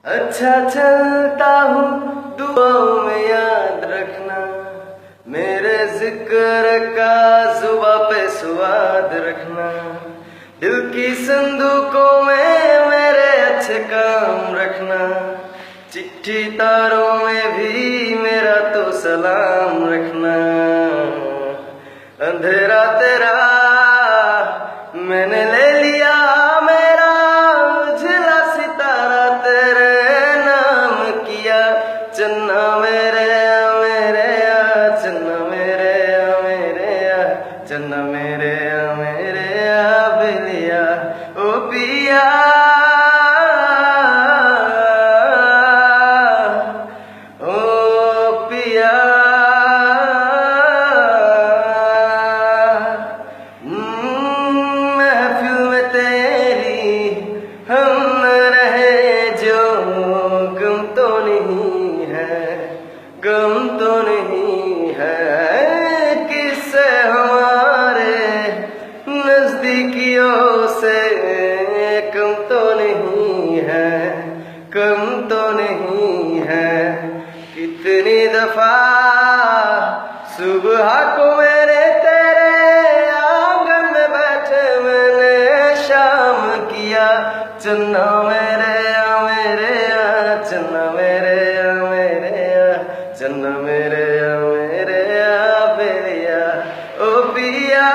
अच्छा चलता हूँ दुआओं में याद रखना, मेरे जिक्र का जुबा पे स्वाद रखना, दिल की संदूकों में मेरे अच्छे काम रखना, चिट्ठी तारों में भी मेरा तो सलाम रखना। अंधेरा तेरा मैंने ले लिया मेरा, उजला सितारा तेरे नाम किया, चन्ना मेरे मेरे चन्ना मेरे मेरे चन्ना मेरे मेरे बिलिया ओ पिया ओ पिया। महफिल में तेरी हम रहे जो, गम तो नहीं है, गम तो नहीं है, किससे हमारे नजदीकियों से कम तो नहीं है, कम तो नहीं है। कितनी दफा सुबह को मेरे तेरे आंगन में बैठे मैंने शाम किया, चन्ना मेरे मेरे चन्ना मेरे मेरे चन्ना मेरे मेरे बेलिया ओ पिया।